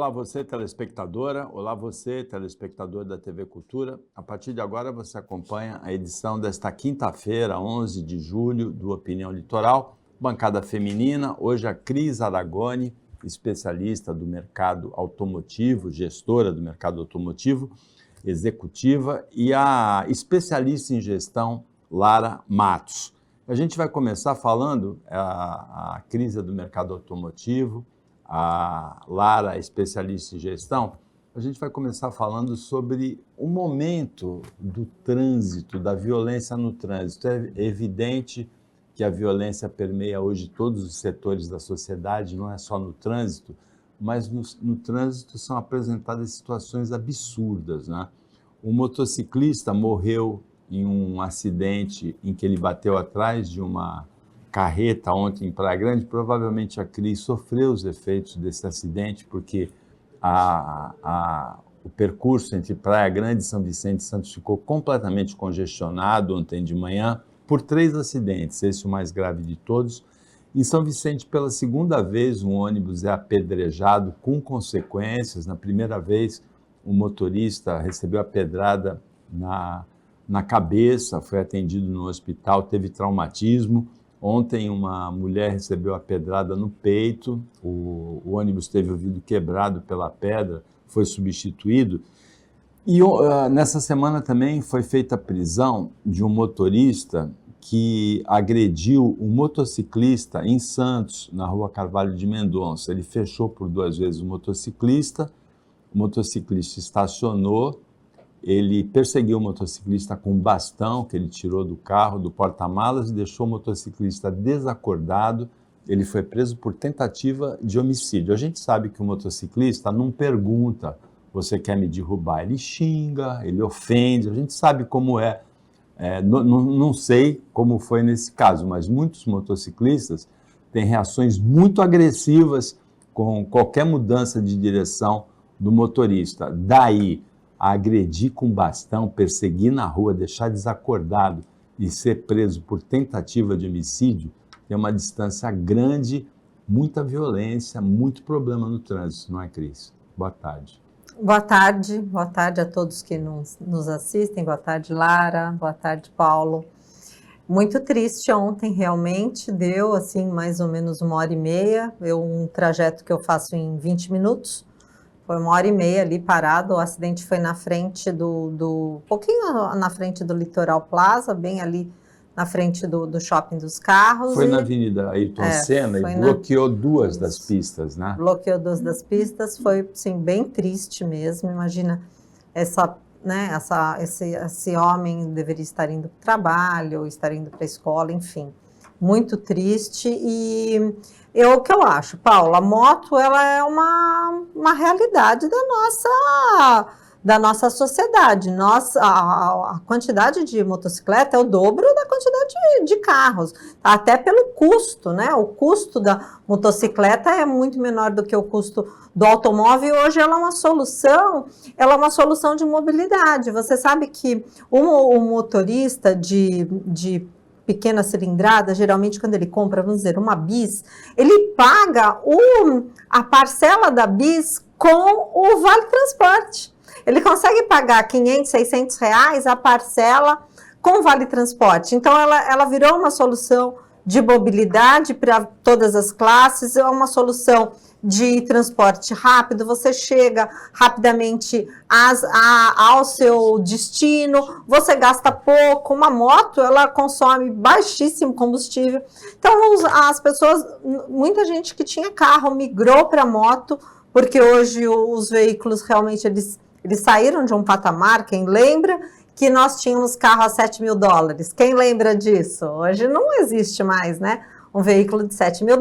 Olá você, telespectadora. Olá você, telespectador da TV Cultura. A partir de agora você acompanha a edição desta quinta-feira, 11 de julho, do Opinião Litoral. Bancada feminina. Hoje a Cris Aragoni, especialista do mercado automotivo, gestora do mercado automotivo, executiva, e a especialista em gestão, Lara Matos. A gente vai começar falando, a Cris é do mercado automotivo, a Lara, especialista em gestão. A gente vai começar falando sobre o momento do trânsito, da violência no trânsito. É evidente que a violência permeia hoje todos os setores da sociedade, não é só no trânsito, mas no trânsito são apresentadas situações absurdas, né? Um motociclista morreu em um acidente em que ele bateu atrás de uma carreta ontem em Praia Grande. Provavelmente a Cris sofreu os efeitos desse acidente, porque o percurso entre Praia Grande e São Vicente Santos ficou completamente congestionado ontem de manhã por 3 acidentes, esse o mais grave de todos. Em São Vicente, pela segunda vez, um ônibus é apedrejado com consequências. Na primeira vez, o motorista recebeu a pedrada na cabeça, foi atendido no hospital, teve traumatismo. Ontem uma mulher recebeu a pedrada no peito, o ônibus teve o vidro quebrado pela pedra, foi substituído. E nessa semana também foi feita a prisão de um motorista que agrediu um motociclista em Santos, na rua Carvalho de Mendonça. Ele fechou por 2 vezes o motociclista estacionou, ele perseguiu o motociclista com um bastão que ele tirou do carro, do porta-malas, e deixou o motociclista desacordado. Ele foi preso por tentativa de homicídio. A gente sabe que o motociclista não pergunta, você quer me derrubar? Ele xinga, ele ofende, a gente sabe como é. Não sei como foi nesse caso, mas muitos motociclistas têm reações muito agressivas com qualquer mudança de direção do motorista. Daí a agredir com bastão, perseguir na rua, deixar desacordado e ser preso por tentativa de homicídio, tem uma distância grande, muita violência, muito problema no trânsito, não é, Cris? Boa tarde. Boa tarde a todos que nos assistem, boa tarde, Lara, boa tarde, Paulo. Muito triste ontem, realmente, deu assim mais ou menos 1h30, um trajeto que eu faço em 20 minutos, foi 1h30 ali parado. O acidente foi na frente pouquinho na frente do Litoral Plaza, bem ali na frente do shopping dos carros. Foi na Avenida Ayrton Senna e bloqueou 2 das pistas, né? Bloqueou 2 das pistas, foi sim, bem triste mesmo. Imagina esse homem deveria estar indo para o trabalho, estar indo para a escola, enfim. Muito triste. E o que eu acho, Paulo, a moto ela é uma realidade da nossa sociedade. A quantidade de motocicleta é o dobro da quantidade de carros, até pelo custo, né? O custo da motocicleta é muito menor do que o custo do automóvel. Hoje ela é uma solução de mobilidade. Você sabe que o motorista de pequena cilindrada, geralmente quando ele compra, vamos dizer, uma bis, ele paga a parcela da bis com o Vale Transporte. Ele consegue pagar 500, 600 reais a parcela com o Vale Transporte. Então, ela virou uma solução de mobilidade para todas as classes, é uma solução de transporte rápido. Você chega rapidamente ao seu destino, você gasta pouco. Uma moto, ela consome baixíssimo combustível. Então, as pessoas, muita gente que tinha carro migrou para moto, porque hoje os veículos realmente eles saíram de um patamar. Quem lembra que nós tínhamos carro a $7 mil? Quem lembra disso? Hoje não existe mais, né? Um veículo de $7 mil,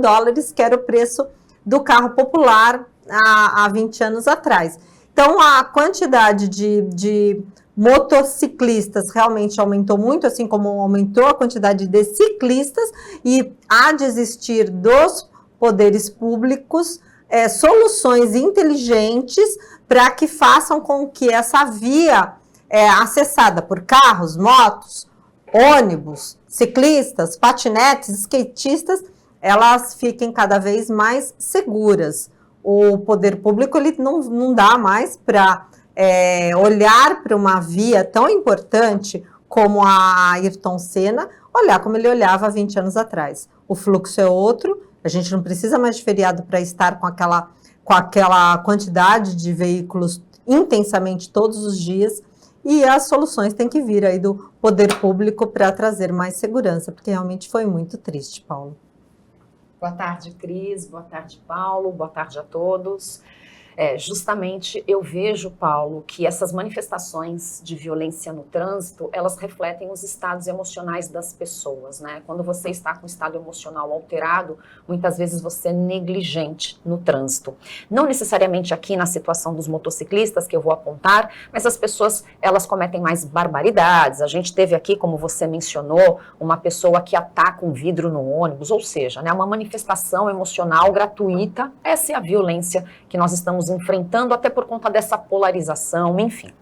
que era o preço do carro popular há 20 anos atrás. Então, a quantidade de motociclistas realmente aumentou muito, assim como aumentou a quantidade de ciclistas, e há de existir dos poderes públicos soluções inteligentes para que façam com que essa via acessada por carros, motos, ônibus, ciclistas, patinetes, skatistas, elas fiquem cada vez mais seguras. o poder público ele não dá mais para olhar para uma via tão importante como a Ayrton Senna, olhar como ele olhava há 20 anos atrás. O fluxo é outro, a gente não precisa mais de feriado para estar com aquela quantidade de veículos intensamente todos os dias, e as soluções têm que vir aí do poder público para trazer mais segurança, porque realmente foi muito triste, Paulo. Boa tarde, Cris. Boa tarde, Paulo. Boa tarde a todos. Justamente eu vejo, Paulo, que essas manifestações de violência no trânsito, elas refletem os estados emocionais das pessoas, né? Quando você está com o estado emocional alterado, muitas vezes você é negligente no trânsito. Não necessariamente aqui na situação dos motociclistas que eu vou apontar, mas as pessoas, elas cometem mais barbaridades. A gente teve aqui, como você mencionou, uma pessoa que ataca um vidro no ônibus, ou seja, né, uma manifestação emocional gratuita. Essa é a violência que nós estamos enfrentando, até por conta dessa polarização, enfim.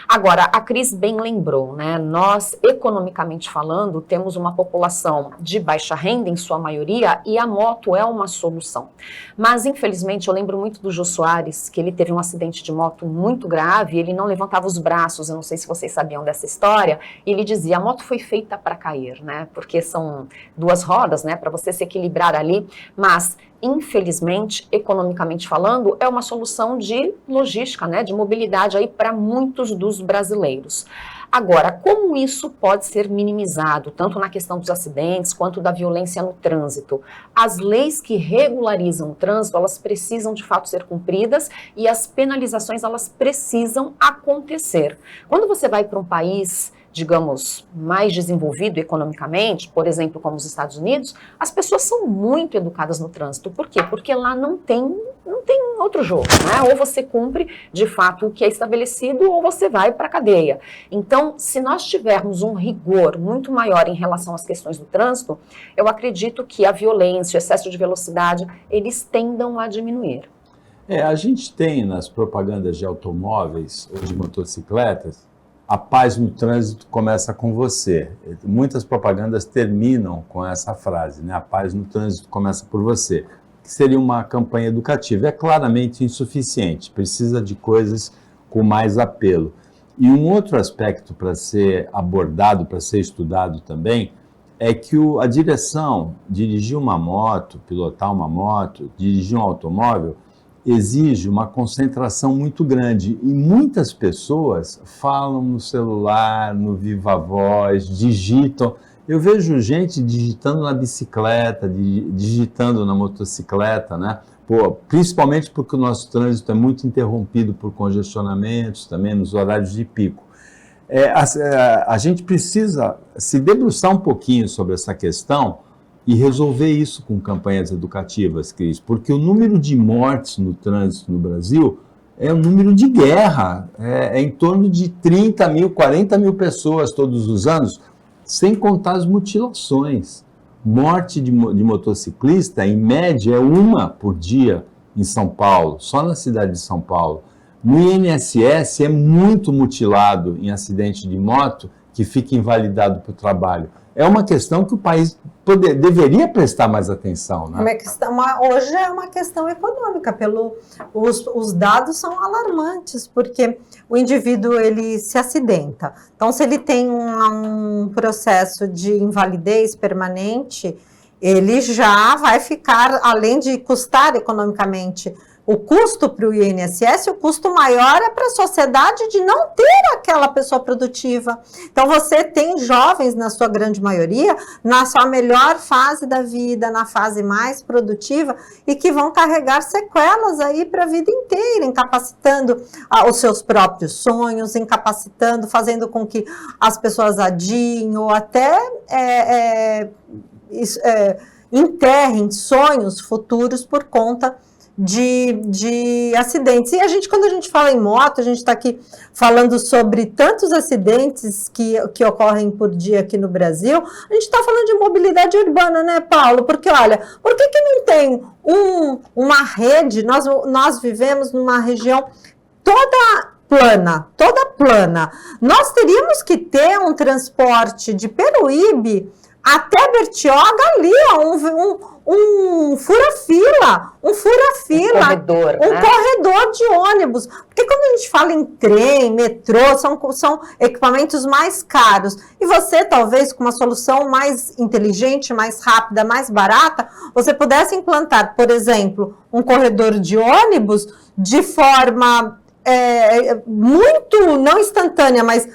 Agora, a Cris bem lembrou, né? Nós, economicamente falando, temos uma população de baixa renda, em sua maioria, e a moto é uma solução. Mas, infelizmente, eu lembro muito do Jô Soares, que ele teve um acidente de moto muito grave, ele não levantava os braços, eu não sei se vocês sabiam dessa história, e ele dizia, a moto foi feita para cair, né? Porque são duas rodas, né? Para você se equilibrar ali, mas infelizmente, economicamente falando, é uma solução de logística, né, de mobilidade aí para muitos dos brasileiros. Agora, como isso pode ser minimizado, tanto na questão dos acidentes quanto da violência no trânsito? As leis que regularizam o trânsito, elas precisam de fato ser cumpridas e as penalizações, elas precisam acontecer. Quando você vai para um país, digamos, mais desenvolvido economicamente, por exemplo, como os Estados Unidos, as pessoas são muito educadas no trânsito. Por quê? Porque lá não tem outro jogo, né? Ou você cumpre, de fato, o que é estabelecido, ou você vai para a cadeia. Então, se nós tivermos um rigor muito maior em relação às questões do trânsito, eu acredito que a violência, o excesso de velocidade, eles tendam a diminuir. A gente tem nas propagandas de automóveis ou de motocicletas, a paz no trânsito começa com você. Muitas propagandas terminam com essa frase, né? A paz no trânsito começa por você. Que seria uma campanha educativa. É claramente insuficiente, precisa de coisas com mais apelo. E um outro aspecto para ser abordado, para ser estudado também, é que a direção, dirigir uma moto, pilotar uma moto, dirigir um automóvel, exige uma concentração muito grande e muitas pessoas falam no celular, no viva voz, digitam. Eu vejo gente digitando na bicicleta, digitando na motocicleta, né? Principalmente porque o nosso trânsito é muito interrompido por congestionamentos, também nos horários de pico. A gente precisa se debruçar um pouquinho sobre essa questão e resolver isso com campanhas educativas, Cris, porque o número de mortes no trânsito no Brasil é um número de guerra, é em torno de 30 mil, 40 mil pessoas todos os anos, sem contar as mutilações. Morte de motociclista, em média, é uma por dia em São Paulo, só na cidade de São Paulo. No INSS é muito mutilado em acidente de moto que fica invalidado para o trabalho. É uma questão que o país deveria prestar mais atenção, né? Hoje é uma questão econômica, os dados são alarmantes, porque o indivíduo ele se acidenta. Então, se ele tem um processo de invalidez permanente, ele já vai ficar, além de custar economicamente o custo para o INSS, o custo maior é para a sociedade de não ter aquela pessoa produtiva. Então, você tem jovens, na sua grande maioria, na sua melhor fase da vida, na fase mais produtiva, e que vão carregar sequelas aí para a vida inteira, incapacitando os seus próprios sonhos, incapacitando, fazendo com que as pessoas adiem ou até enterrem sonhos futuros por conta de acidentes. E quando a gente fala em moto, a gente está aqui falando sobre tantos acidentes que ocorrem por dia aqui no Brasil, a gente está falando de mobilidade urbana, né, Paulo? Porque, olha, por que não tem uma rede? Nós vivemos numa região toda plana. Nós teríamos que ter um transporte de Peruíbe até Bertioga ali, ó, um fura-fila, Um corredor, né? corredor de ônibus. Porque quando a gente fala em trem, metrô, são equipamentos mais caros. E você, talvez, com uma solução mais inteligente, mais rápida, mais barata, você pudesse implantar, por exemplo, um corredor de ônibus de forma muito, não instantânea, mas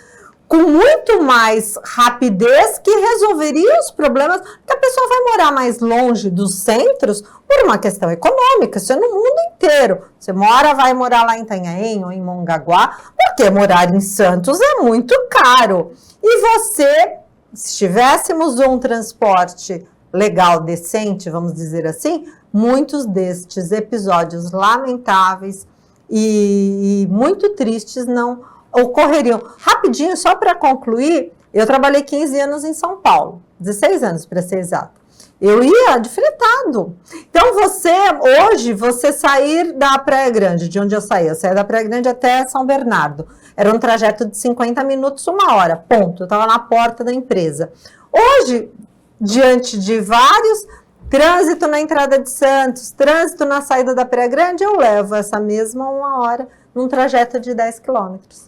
com muito mais rapidez, que resolveria os problemas, que a pessoa vai morar mais longe dos centros por uma questão econômica. Isso é no mundo inteiro. Você vai morar lá em Itanhaém ou em Mongaguá, porque morar em Santos é muito caro. E você, se tivéssemos um transporte legal, decente, vamos dizer assim, muitos destes episódios lamentáveis e muito tristes não ocorreriam. Rapidinho, só para concluir, eu trabalhei 15 anos em São Paulo, 16 anos para ser exato. Eu ia de fretado. Então, hoje, você sair da Praia Grande, de onde eu saía da Praia Grande até São Bernardo, era um trajeto de 50 minutos, 1 hora, ponto. Eu estava na porta da empresa. Hoje, diante de vários trânsito na entrada de Santos, trânsito na saída da Praia Grande, eu levo essa mesma 1 hora num trajeto de 10 quilômetros.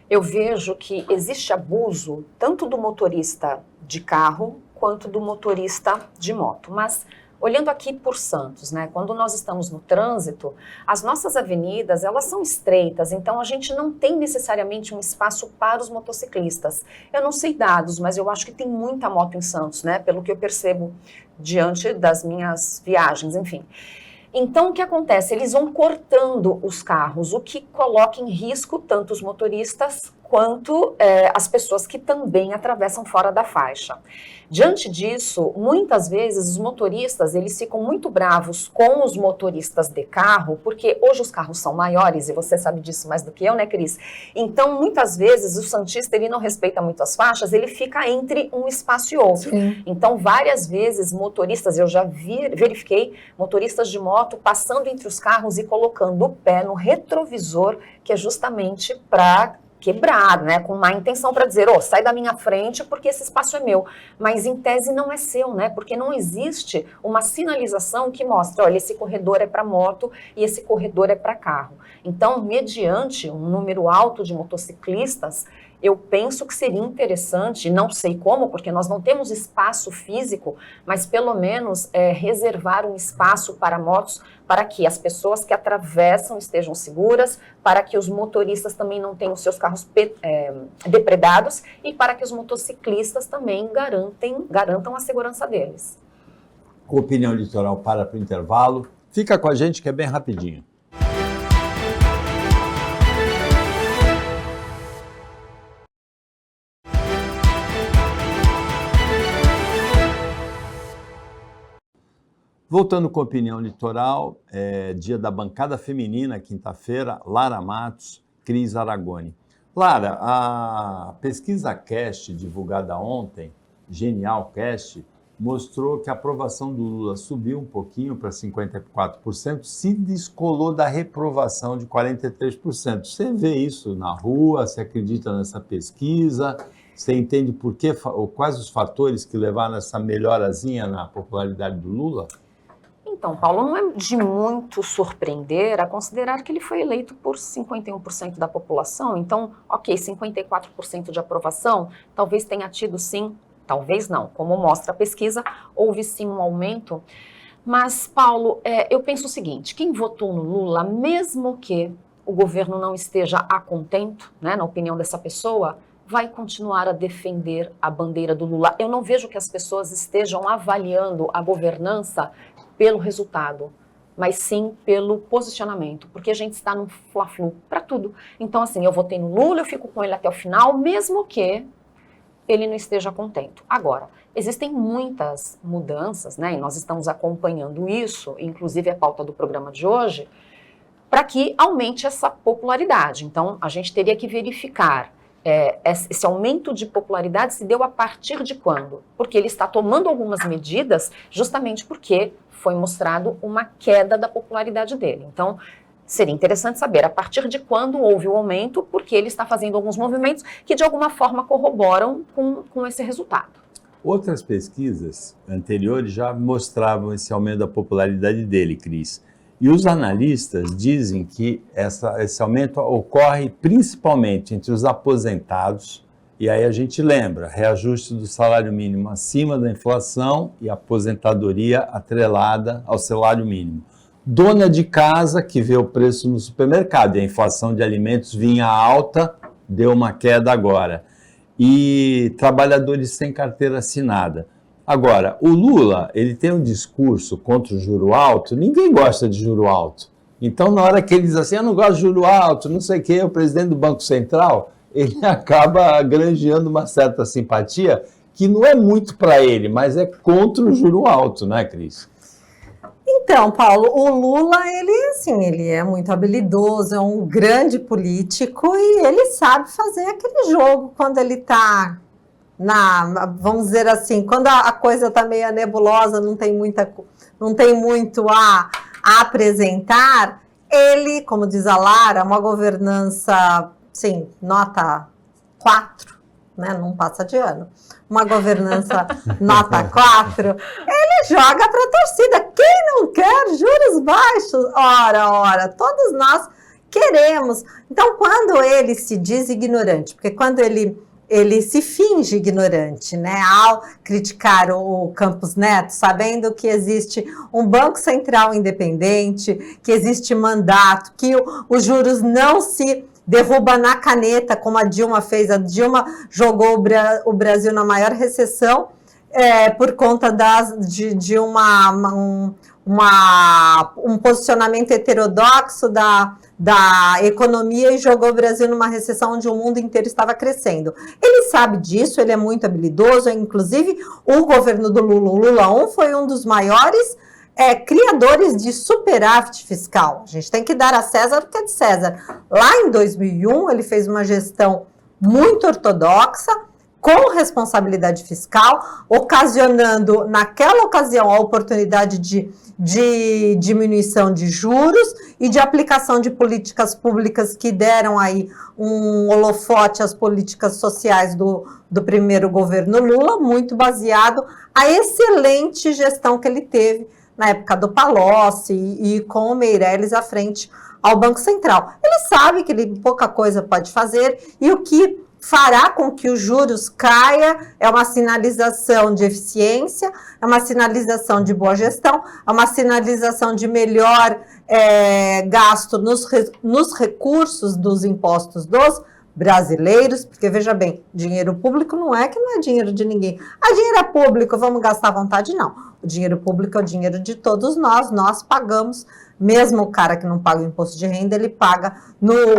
Eu vejo que existe abuso tanto do motorista de carro quanto do motorista de moto. Mas olhando aqui por Santos, né, quando nós estamos no trânsito, as nossas avenidas, elas são estreitas, então a gente não tem necessariamente um espaço para os motociclistas. Eu não sei dados, mas eu acho que tem muita moto em Santos, né, pelo que eu percebo diante das minhas viagens, enfim. Então, o que acontece? Eles vão cortando os carros, o que coloca em risco tanto os motoristas quanto as pessoas que também atravessam fora da faixa. Diante disso, muitas vezes os motoristas, eles ficam muito bravos com os motoristas de carro, porque hoje os carros são maiores, e você sabe disso mais do que eu, né, Cris? Então, muitas vezes, o santista, ele não respeita muito as faixas, ele fica entre um espaço e outro. Sim. Então, várias vezes, motoristas, eu já verifiquei motoristas de moto passando entre os carros e colocando o pé no retrovisor, que é justamente para quebrar, né, com má intenção para dizer, sai da minha frente porque esse espaço é meu, mas em tese não é seu, né, porque não existe uma sinalização que mostre, olha, esse corredor é para moto e esse corredor é para carro. Então, mediante um número alto de motociclistas, eu penso que seria interessante, não sei como, porque nós não temos espaço físico, mas pelo menos reservar um espaço para motos, para que as pessoas que atravessam estejam seguras, para que os motoristas também não tenham seus carros depredados e para que os motociclistas também garantam a segurança deles. Com Opinião Litoral para o intervalo. Fica com a gente que é bem rapidinho. Voltando com a Opinião Litoral, dia da bancada feminina, quinta-feira, Lara Matos, Cris Aragoni. Lara, a pesquisa CAST, divulgada ontem, Genial CAST, mostrou que a aprovação do Lula subiu um pouquinho para 54%, se descolou da reprovação de 43%. Você vê isso na rua, você acredita nessa pesquisa? Você entende por quê, ou quais os fatores que levaram essa melhorazinha na popularidade do Lula? Então, Paulo, não é de muito surpreender a considerar que ele foi eleito por 51% da população. Então, ok, 54% de aprovação, talvez tenha tido sim, talvez não, como mostra a pesquisa, houve sim um aumento. Mas, Paulo, eu penso o seguinte, quem votou no Lula, mesmo que o governo não esteja a contento, né, na opinião dessa pessoa, vai continuar a defender a bandeira do Lula. Eu não vejo que as pessoas estejam avaliando a governança pelo resultado, mas sim pelo posicionamento, porque a gente está num fla-flu para tudo. Então, assim, eu votei no Lula, eu fico com ele até o final, mesmo que ele não esteja contente. Agora, existem muitas mudanças, né, e nós estamos acompanhando isso, inclusive a pauta do programa de hoje, para que aumente essa popularidade. Então, a gente teria que verificar esse aumento de popularidade se deu a partir de quando? Porque ele está tomando algumas medidas justamente porque foi mostrado uma queda da popularidade dele. Então, seria interessante saber a partir de quando houve o aumento, porque ele está fazendo alguns movimentos que de alguma forma corroboram com esse resultado. Outras pesquisas anteriores já mostravam esse aumento da popularidade dele, Cris. E os analistas dizem que esse aumento ocorre principalmente entre os aposentados, e aí a gente lembra, reajuste do salário mínimo acima da inflação e aposentadoria atrelada ao salário mínimo. Dona de casa que vê o preço no supermercado, e a inflação de alimentos vinha alta, deu uma queda agora. E trabalhadores sem carteira assinada. Agora, o Lula, ele tem um discurso contra o juro alto, ninguém gosta de juro alto. Então, na hora que ele diz assim, eu não gosto de juro alto, não sei o quê, o presidente do Banco Central, ele acaba granjeando uma certa simpatia, que não é muito para ele, mas é contra o juro alto, né, Cris? Então, Paulo, o Lula, ele é muito habilidoso, é um grande político e ele sabe fazer aquele jogo quando ele está vamos dizer assim, quando a coisa está meio nebulosa, não tem muito a apresentar, ele, como diz a Lara, uma governança, sim, nota 4, né, não passa de ano. Uma governança nota 4, ele joga para a torcida. Quem não quer juros baixos? Ora, todos nós queremos. Então, quando ele se diz ignorante, porque quando ele se finge ignorante, né, ao criticar o Campos Neto, sabendo que existe um Banco Central independente, que existe mandato, que os juros não se derruba na caneta, como a Dilma fez. A Dilma jogou o Brasil na maior recessão por conta de um posicionamento heterodoxo da economia e jogou o Brasil numa recessão onde o mundo inteiro estava crescendo. Ele sabe disso, ele é muito habilidoso, inclusive o governo do Lula, o Lula 1, foi um dos maiores criadores de superávit fiscal. A gente tem que dar a César o que é de César. Lá em 2001, ele fez uma gestão muito ortodoxa, com responsabilidade fiscal, ocasionando, naquela ocasião, a oportunidade de diminuição de juros e de aplicação de políticas públicas que deram aí um holofote às políticas sociais do primeiro governo Lula, muito baseado a excelente gestão que ele teve na época do Palocci e com o Meirelles à frente ao Banco Central. Ele sabe que ele pouca coisa pode fazer e o que fará com que os juros caia é uma sinalização de eficiência, é uma sinalização de boa gestão, é uma sinalização de melhor gasto nos recursos dos impostos dos brasileiros, porque veja bem, dinheiro público não é dinheiro de ninguém. Dinheiro é público, vamos gastar à vontade? Não. O dinheiro público é o dinheiro de todos nós pagamos. Mesmo o cara que não paga o imposto de renda, ele paga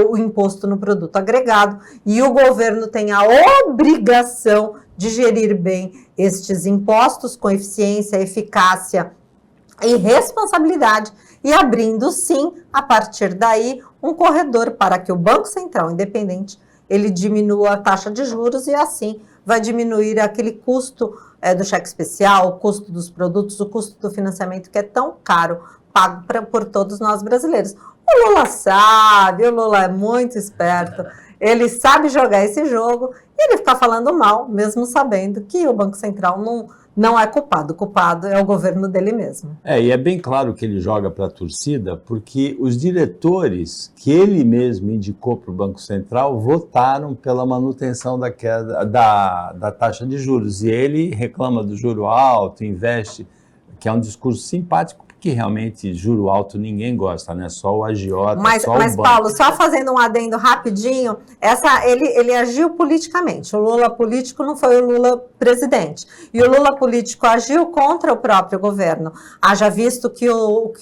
o imposto no produto agregado e o governo tem a obrigação de gerir bem estes impostos com eficiência, eficácia e responsabilidade e abrindo, sim, a partir daí, um corredor para que o Banco Central independente ele diminua a taxa de juros e assim vai diminuir aquele custo do cheque especial, o custo dos produtos, o custo do financiamento que é tão caro, pago por todos nós brasileiros. O Lula sabe, o Lula é muito esperto, ele sabe jogar esse jogo e ele fica falando mal, mesmo sabendo que o Banco Central não é culpado. O culpado é o governo dele mesmo. E é bem claro que ele joga para a torcida, porque os diretores que ele mesmo indicou para o Banco Central votaram pela manutenção da queda da taxa de juros. E ele reclama do juro alto, investe, que é um discurso simpático, que realmente juro alto ninguém gosta, né? Só o agiota, só o banco. Paulo, só fazendo um adendo rapidinho, ele agiu politicamente. O Lula político não foi o Lula presidente. E o Lula político agiu contra o próprio governo. Haja visto que o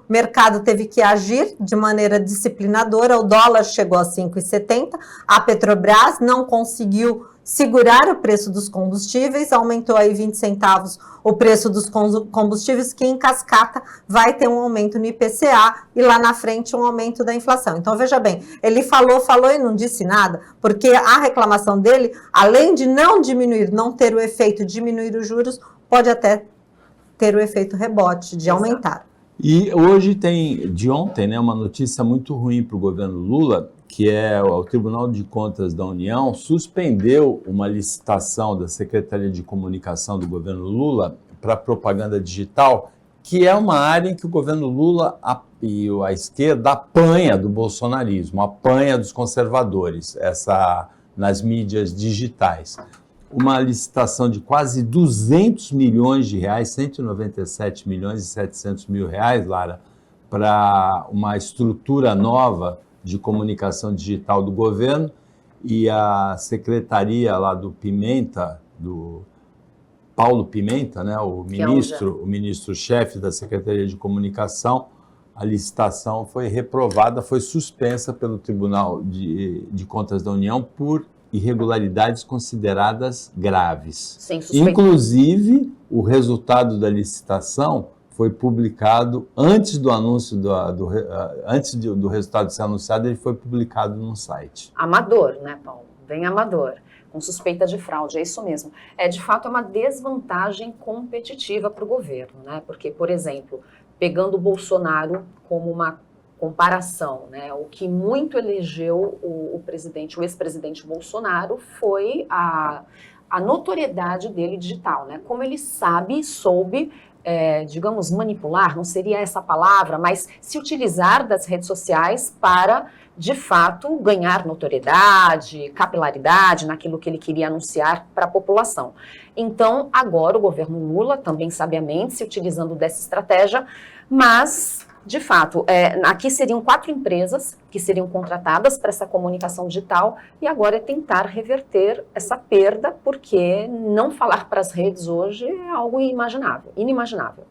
mercado teve que agir de maneira disciplinadora, o dólar chegou a 5,70, a Petrobras não conseguiu segurar o preço dos combustíveis, aumentou aí 20 centavos o preço dos combustíveis, que em cascata vai ter um aumento no IPCA e lá na frente um aumento da inflação. Então, veja bem, ele falou e não disse nada, porque a reclamação dele, além de não diminuir, não ter o efeito de diminuir os juros, pode até ter o efeito rebote, de aumentar. E hoje de ontem, né, uma notícia muito ruim para o governo Lula, que é o Tribunal de Contas da União, suspendeu uma licitação da Secretaria de Comunicação do governo Lula para propaganda digital, que é uma área em que o governo Lula e a esquerda apanha do bolsonarismo, apanha dos conservadores, nas mídias digitais. Uma licitação de quase 200 milhões de reais, 197 milhões e 700 mil reais, Lara, para uma estrutura nova de comunicação digital do governo, e a secretaria lá do Pimenta, do Paulo Pimenta, né, o ministro-chefe da Secretaria de Comunicação, a licitação foi reprovada, foi suspensa pelo Tribunal de Contas da União por irregularidades consideradas graves. Inclusive, o resultado da licitação foi publicado antes do anúncio, antes do resultado ser anunciado, ele foi publicado no site. Amador, né, Paulo? Bem amador, com suspeita de fraude, é isso mesmo. De fato, é uma desvantagem competitiva para o governo, né? Porque, por exemplo, pegando o Bolsonaro como uma comparação, né? O que muito elegeu o ex-presidente Bolsonaro foi a notoriedade dele digital, né? Como ele soube, digamos, manipular, não seria essa palavra, mas se utilizar das redes sociais para, de fato, ganhar notoriedade, capilaridade naquilo que ele queria anunciar para a população. Então, agora o governo Lula, também sabiamente, se utilizando dessa estratégia, mas, de fato, aqui seriam 4 empresas que seriam contratadas para essa comunicação digital e agora é tentar reverter essa perda, porque não falar para as redes hoje é algo inimaginável.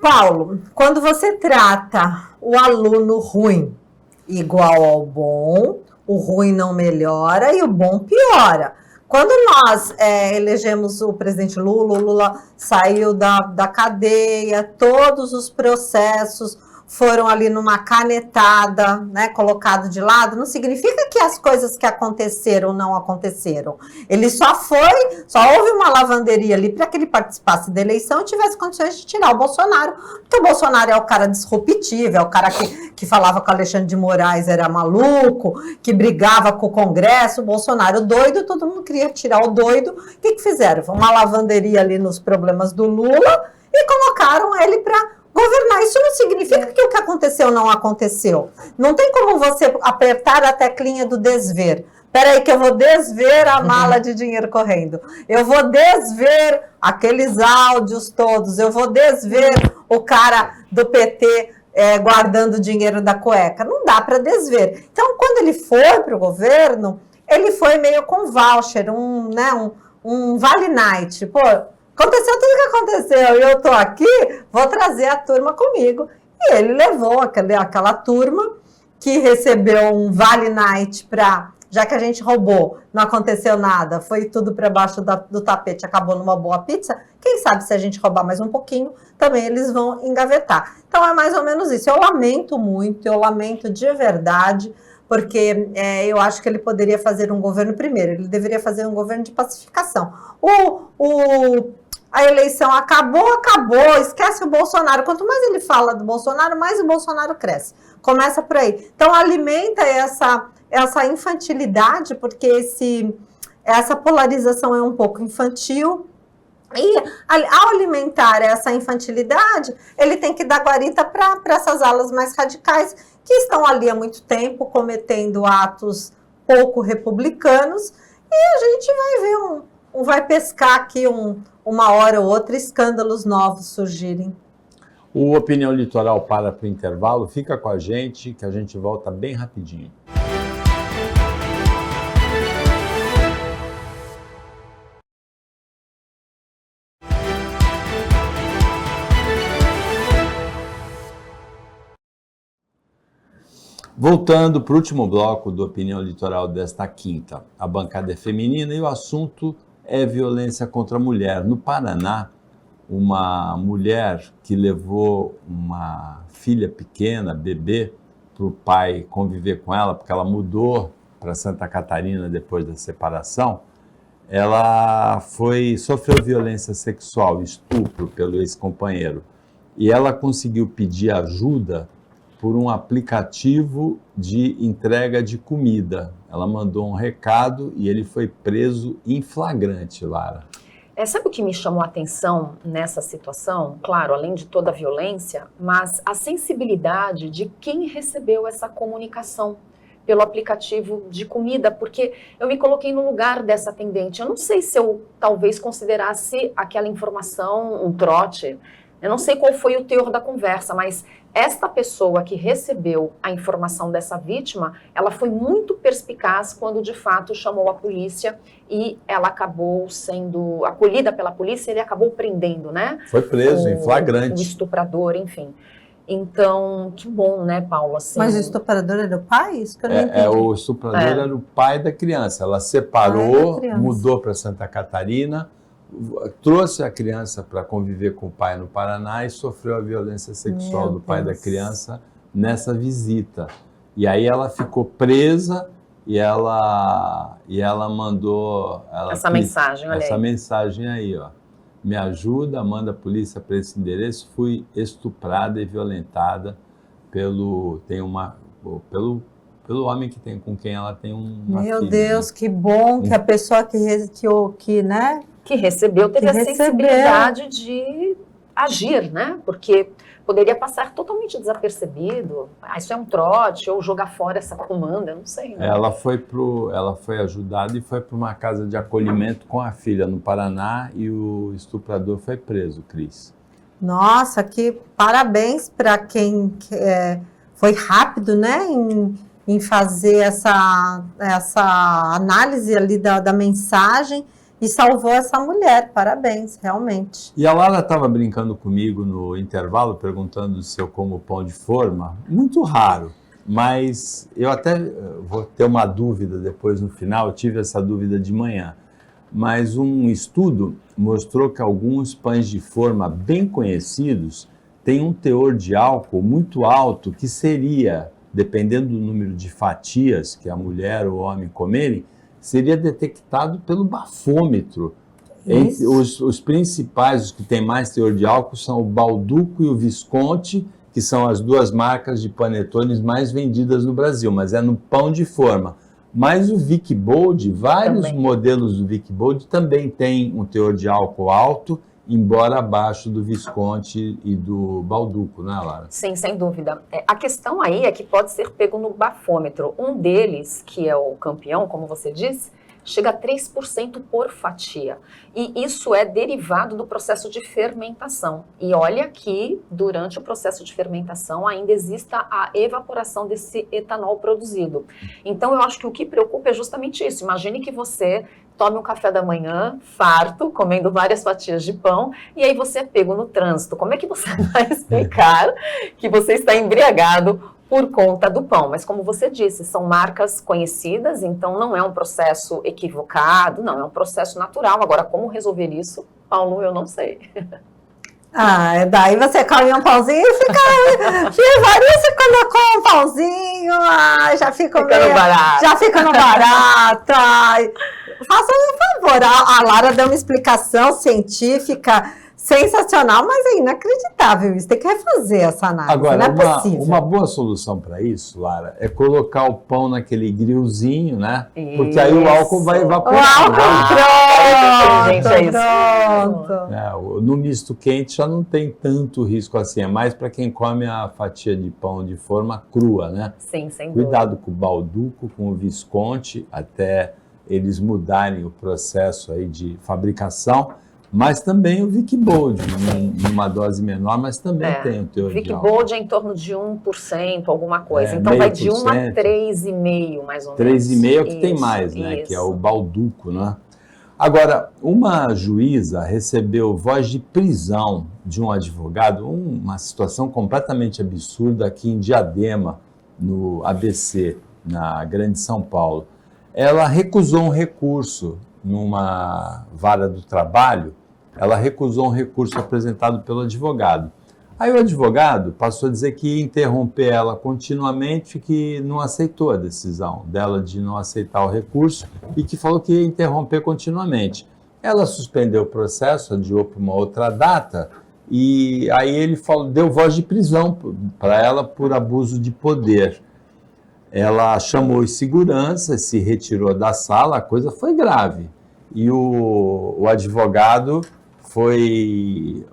Paulo, quando você trata o aluno ruim igual ao bom, o ruim não melhora e o bom piora. Quando nós elegemos o presidente Lula, o Lula saiu da cadeia, todos os processos foram ali numa canetada, né, colocado de lado, não significa que as coisas que aconteceram não aconteceram. Ele só houve uma lavanderia ali para que ele participasse da eleição e tivesse condições de tirar o Bolsonaro, porque o Bolsonaro é o cara disruptivo, é o cara que falava que o Alexandre de Moraes era maluco, que brigava com o Congresso, o Bolsonaro doido, todo mundo queria tirar o doido. O que fizeram? Foi uma lavanderia ali nos problemas do Lula e colocaram ele para governar. Isso não significa que o que aconteceu não aconteceu. Não tem como você apertar a teclinha do desver. Peraí que eu vou desver a mala de dinheiro correndo. Eu vou desver aqueles áudios todos. Eu vou desver o cara do PT guardando o dinheiro da cueca. Não dá para desver. Então, quando ele foi para o governo, ele foi meio com voucher, um Vale Night. Pô, aconteceu tudo o que aconteceu e eu tô aqui, vou trazer a turma comigo. E ele levou aquela turma que recebeu um Vale Night já que a gente roubou, não aconteceu nada, foi tudo para baixo do tapete, acabou numa boa pizza. Quem sabe se a gente roubar mais um pouquinho, também eles vão engavetar. Então é mais ou menos isso. Eu lamento muito, eu lamento de verdade, porque eu acho que ele poderia fazer um governo primeiro, ele deveria fazer um governo de pacificação. A eleição acabou, esquece o Bolsonaro. Quanto mais ele fala do Bolsonaro, mais o Bolsonaro cresce. Começa por aí. Então alimenta essa infantilidade, porque essa polarização é um pouco infantil. E ao alimentar essa infantilidade, ele tem que dar guarita para essas alas mais radicais, que estão ali há muito tempo cometendo atos pouco republicanos, e a gente vai ver vai pescar aqui uma hora ou outra escândalos novos surgirem. O Opinião Litoral para o intervalo. Fica com a gente, que a gente volta bem rapidinho. Voltando para o último bloco do Opinião Litoral desta quinta. A bancada é feminina e o assunto é violência contra a mulher. No Paraná, uma mulher que levou uma filha pequena, bebê, para o pai conviver com ela, porque ela mudou para Santa Catarina depois da separação, ela sofreu violência sexual, estupro pelo ex-companheiro. E ela conseguiu pedir ajuda por um aplicativo de entrega de comida. Ela mandou um recado e ele foi preso em flagrante, Lara. Sabe o que me chamou a atenção nessa situação? Claro, além de toda a violência, mas a sensibilidade de quem recebeu essa comunicação pelo aplicativo de comida, porque eu me coloquei no lugar dessa atendente. Eu não sei se eu talvez considerasse aquela informação um trote. Eu não sei qual foi o teor da conversa, mas esta pessoa que recebeu a informação dessa vítima, ela foi muito perspicaz quando de fato chamou a polícia e ela acabou sendo acolhida pela polícia e ele acabou prendendo, né? Foi preso em flagrante. O estuprador, enfim. Então, que bom, né, Paulo? Assim, mas o estuprador era o pai? Isso que eu não entendi. O estuprador era o pai da criança. Ela separou, mudou para Santa Catarina, trouxe a criança para conviver com o pai no Paraná e sofreu a violência sexual do pai da criança nessa visita. E aí ela ficou presa e ela mandou... essa mensagem, olha aí. Essa mensagem aí, ó. Me ajuda, manda a polícia para esse endereço. Fui estuprada e violentada pelo homem que tem, com quem ela tem uma filha. Meu Deus, que bom que a pessoa que recebeu teve a sensibilidade de agir, né? Porque poderia passar totalmente desapercebido. Isso é um trote, ou jogar fora essa comanda, eu não sei. Né? Ela foi ajudada e foi para uma casa de acolhimento com a filha no Paraná e o estuprador foi preso, Cris. Nossa, que parabéns para quem foi rápido, né, em fazer essa análise ali da mensagem e salvou essa mulher. Parabéns, realmente. E a Lara estava brincando comigo no intervalo, perguntando se eu como pão de forma. Muito raro, mas eu até vou ter uma dúvida depois no final, eu tive essa dúvida de manhã. Mas um estudo mostrou que alguns pães de forma bem conhecidos têm um teor de álcool muito alto, que seria, dependendo do número de fatias que a mulher ou o homem comerem, seria detectado pelo bafômetro. Os principais, os que têm mais teor de álcool, são o Balduco e o Visconti, que são as duas marcas de panetones mais vendidas no Brasil, mas é no pão de forma. Mas o Vic Bold, vários modelos do Vic Bold também têm um teor de álcool alto, embora abaixo do Visconti e do Balduco, né, Lara? Sim, sem dúvida. A questão aí é que pode ser pego no bafômetro. Um deles, que é o campeão, como você disse, chega a 3% por fatia. E isso é derivado do processo de fermentação. E olha que durante o processo de fermentação ainda exista a evaporação desse etanol produzido. Então eu acho que o que preocupa é justamente isso. Imagine que você tome um café da manhã farto, comendo várias fatias de pão, e aí você é pego no trânsito. Como é que você vai explicar que você está embriagado por conta do pão? Mas como você disse, são marcas conhecidas, então não é um processo equivocado, não, é um processo natural. Agora, como resolver isso, Paulo, eu não sei. Daí você come um pãozinho e fica... Você quando come um pãozinho, já fica no barato. Faça um favor, a Lara deu uma explicação científica sensacional, mas é inacreditável isso. Tem que refazer essa análise. Agora, não é possível. Uma boa solução para isso, Lara, é colocar o pão naquele grillzinho, né? Isso. Porque aí o álcool vai evaporar. O álcool, pronto. No misto quente já não tem tanto risco assim. É mais para quem come a fatia de pão de forma crua, né? Sim, sem dúvida. Cuidado com o Balduco, com o Visconti, até eles mudarem o processo aí de fabricação. Mas também o Vic Bold, numa dose menor, mas também tem o teor de álcool. Vic Bold é em torno de 1%, alguma coisa. Então vai de 1 a 3,5, mais ou menos. 3,5 é o que tem mais, né? Que é o Balduco, né? Agora, uma juíza recebeu voz de prisão de um advogado, uma situação completamente absurda aqui em Diadema, no ABC, na Grande São Paulo. Ela recusou um recurso numa vara do trabalho. Ela recusou um recurso apresentado pelo advogado. Aí o advogado passou a dizer que ia interromper ela continuamente, que não aceitou a decisão dela de não aceitar o recurso e que falou que ia interromper continuamente. Ela suspendeu o processo, adiou para uma outra data e aí ele deu voz de prisão para ela por abuso de poder. Ela chamou os seguranças, se retirou da sala, a coisa foi grave. E o advogado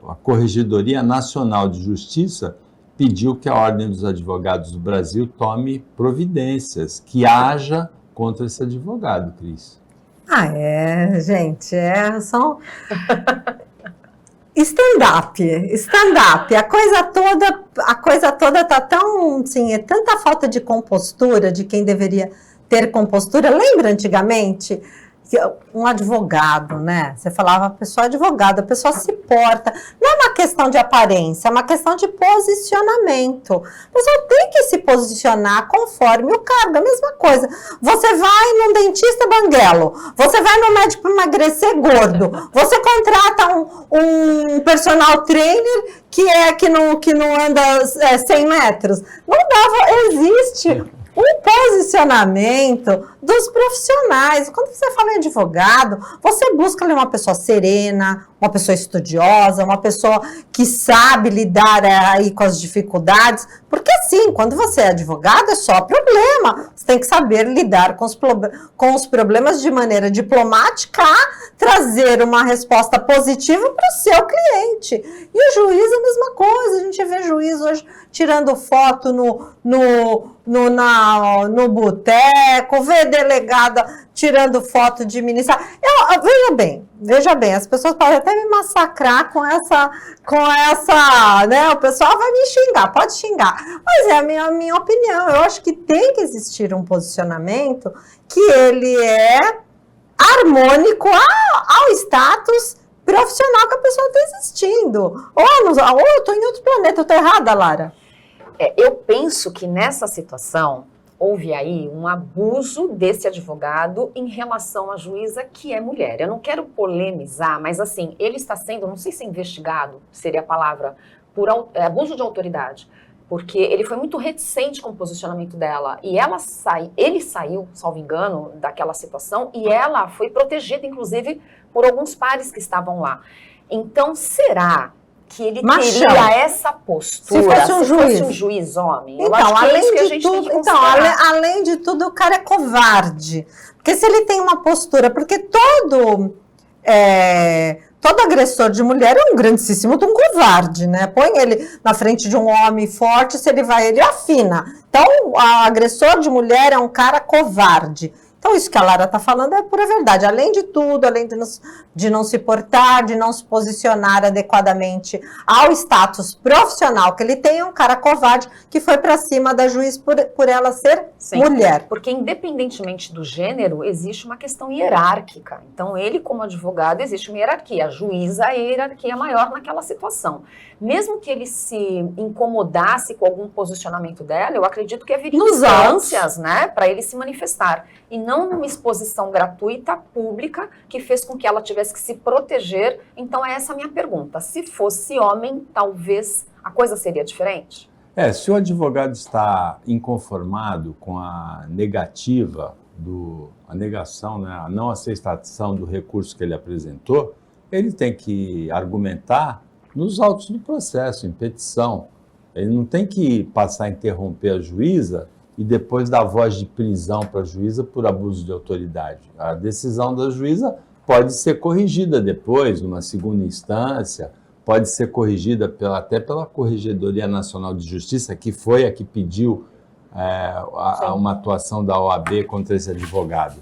a Corregedoria Nacional de Justiça pediu que a Ordem dos Advogados do Brasil tome providências, que haja contra esse advogado, Cris. Gente, são... Stand-up, a coisa toda tá tão, assim, é tanta falta de compostura de quem deveria ter compostura. Lembra antigamente um advogado, né? Você falava, a pessoa é advogada, a pessoa se porta. Não é uma questão de aparência, é uma questão de posicionamento. A pessoa tem que se posicionar conforme o cargo, a mesma coisa. Você vai num dentista banguelo, você vai no médico para emagrecer gordo, você contrata um personal trainer que não anda 100 metros. Não dava, existe um posicionamento dos profissionais. Quando você fala em advogado, você busca ali uma pessoa serena, uma pessoa estudiosa, uma pessoa que sabe lidar aí com as dificuldades, porque assim, quando você é advogado é só problema, você tem que saber lidar com os problemas de maneira diplomática, trazer uma resposta positiva para o seu cliente. E o juiz é a mesma coisa, a gente vê juiz hoje tirando foto no boteco, vê delegada tirando foto de ministra. Veja bem, as pessoas podem até me massacrar com essa, né? O pessoal vai me xingar, pode xingar. Mas é a minha opinião. Eu acho que tem que existir um posicionamento que ele é harmônico ao status profissional que a pessoa está existindo. Ou eu estou em outro planeta, eu estou errada, Lara? Eu penso que nessa situação houve aí um abuso desse advogado em relação à juíza que é mulher. Eu não quero polemizar, mas assim, ele está sendo, não sei se investigado, seria a palavra, por abuso de autoridade, porque ele foi muito reticente com o posicionamento dela, e ele saiu, salvo engano, daquela situação, e ela foi protegida, inclusive, por alguns pares que estavam lá. Então, será que ele teria essa postura se fosse um juiz homem? Então, além de tudo, o cara é covarde. Porque se ele tem uma postura... Porque todo agressor de mulher é um grandíssimo de um covarde, né? Põe ele na frente de um homem forte, se ele vai, ele afina. Então, o agressor de mulher é um cara covarde. Então, isso que a Lara está falando é pura verdade. Além de tudo, além de não se portar, de não se posicionar adequadamente ao status profissional que ele tem, é um cara covarde que foi para cima da juiz por ela ser mulher. Porque, independentemente do gênero, existe uma questão hierárquica. Então, ele, como advogado, existe uma hierarquia. A juíza é a hierarquia maior naquela situação. Mesmo que ele se incomodasse com algum posicionamento dela, eu acredito que haveria instâncias, né, para ele se manifestar. E não numa exposição gratuita, pública, que fez com que ela tivesse que se proteger. Então, é essa a minha pergunta. Se fosse homem, talvez a coisa seria diferente? Se o advogado está inconformado com a negativa, a negação, né, a não aceitação do recurso que ele apresentou, ele tem que argumentar nos autos do processo, em petição. Ele não tem que passar a interromper a juíza e depois dar voz de prisão para a juíza por abuso de autoridade. A decisão da juíza pode ser corrigida depois, numa segunda instância, pode ser corrigida até pela Corregedoria Nacional de Justiça, que foi a que pediu uma atuação da OAB contra esse advogado.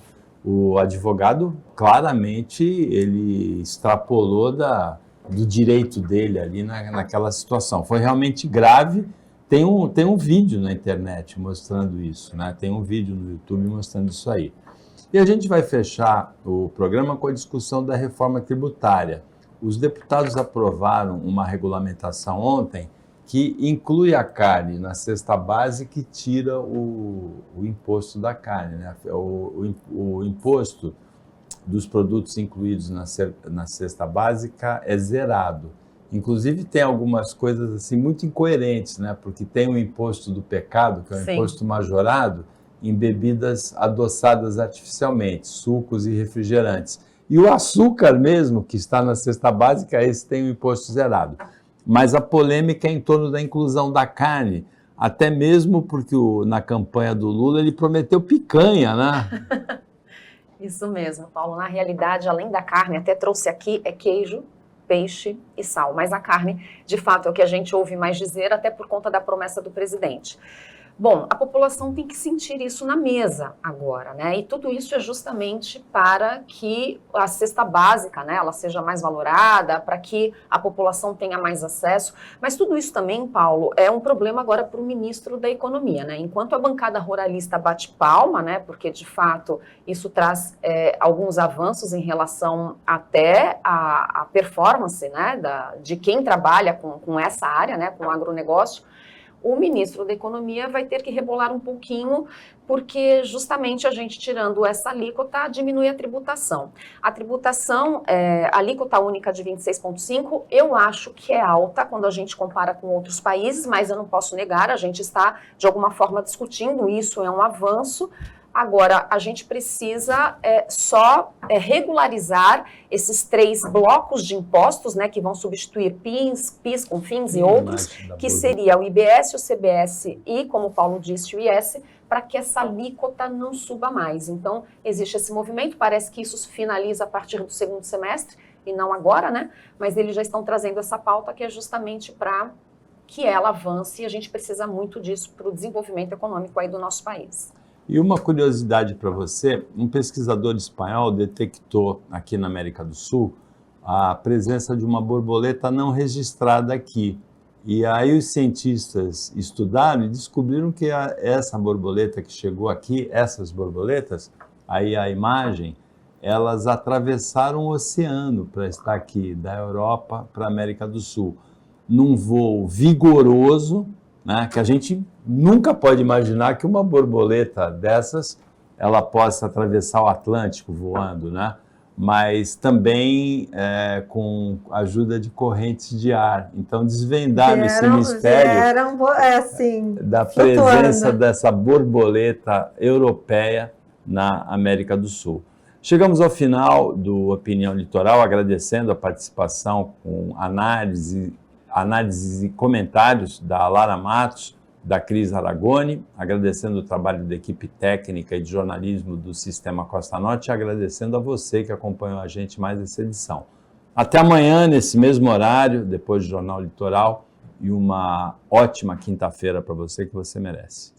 O advogado, claramente, ele extrapolou do direito dele ali naquela situação. Foi realmente grave. Tem um vídeo na internet mostrando isso, né? Tem um vídeo no YouTube mostrando isso aí. E a gente vai fechar o programa com a discussão da reforma tributária. Os deputados aprovaram uma regulamentação ontem que inclui a carne na cesta básica e tira o imposto da carne, né? O imposto dos produtos incluídos na cesta básica é zerado. Inclusive, tem algumas coisas assim muito incoerentes, né? Porque tem o imposto do pecado, que é o imposto majorado, em bebidas adoçadas artificialmente, sucos e refrigerantes. E o açúcar mesmo, que está na cesta básica, esse tem o imposto zerado. mas a polêmica é em torno da inclusão da carne, até mesmo porque na campanha do Lula ele prometeu picanha, né? Isso mesmo, Paulo. Na realidade, além da carne, até trouxe aqui, é queijo, peixe e sal. Mas a carne, de fato, é o que a gente ouve mais dizer, até por conta da promessa do presidente. Bom, a população tem que sentir isso na mesa agora, né? E tudo isso é justamente para que a cesta básica, né, ela seja mais valorada, para que a população tenha mais acesso. Mas tudo isso também, Paulo, é um problema agora para o ministro da Economia, né? Enquanto a bancada ruralista bate palma, né, porque de fato isso traz alguns avanços em relação até à performance, né, de quem trabalha com essa área, né, com o agronegócio. O ministro da Economia vai ter que rebolar um pouquinho, porque justamente a gente tirando essa alíquota diminui a tributação. A tributação, a alíquota única de 26,5%, eu acho que é alta quando a gente compara com outros países, mas eu não posso negar, a gente está de alguma forma discutindo isso, é um avanço. Agora, a gente precisa só regularizar esses 3 blocos de impostos, né, que vão substituir PIS, COFINS e outros, que seria o IBS, o CBS e, como o Paulo disse, o IS, para que essa alíquota não suba mais. Então, existe esse movimento, parece que isso se finaliza a partir do segundo semestre, e não agora, né, mas eles já estão trazendo essa pauta que é justamente para que ela avance, e a gente precisa muito disso para o desenvolvimento econômico aí do nosso país. E uma curiosidade para você, um pesquisador espanhol detectou aqui na América do Sul a presença de uma borboleta não registrada aqui. E aí os cientistas estudaram e descobriram que essa borboleta que chegou aqui, essas borboletas, aí a imagem, elas atravessaram o oceano para estar aqui, da Europa para a América do Sul, num voo vigoroso, né, que a gente nunca pode imaginar que uma borboleta dessas ela possa atravessar o Atlântico voando, né? Mas também com a ajuda de correntes de ar. Então, desvendar nesse mistério da presença dessa borboleta europeia na América do Sul. Chegamos ao final do Opinião Litoral, agradecendo a participação com análises e comentários da Lara Matos, da Cris Aragoni, agradecendo o trabalho da equipe técnica e de jornalismo do Sistema Costa Norte e agradecendo a você que acompanhou a gente mais essa edição. Até amanhã, nesse mesmo horário, depois do Jornal Litoral, e uma ótima quinta-feira para você que você merece.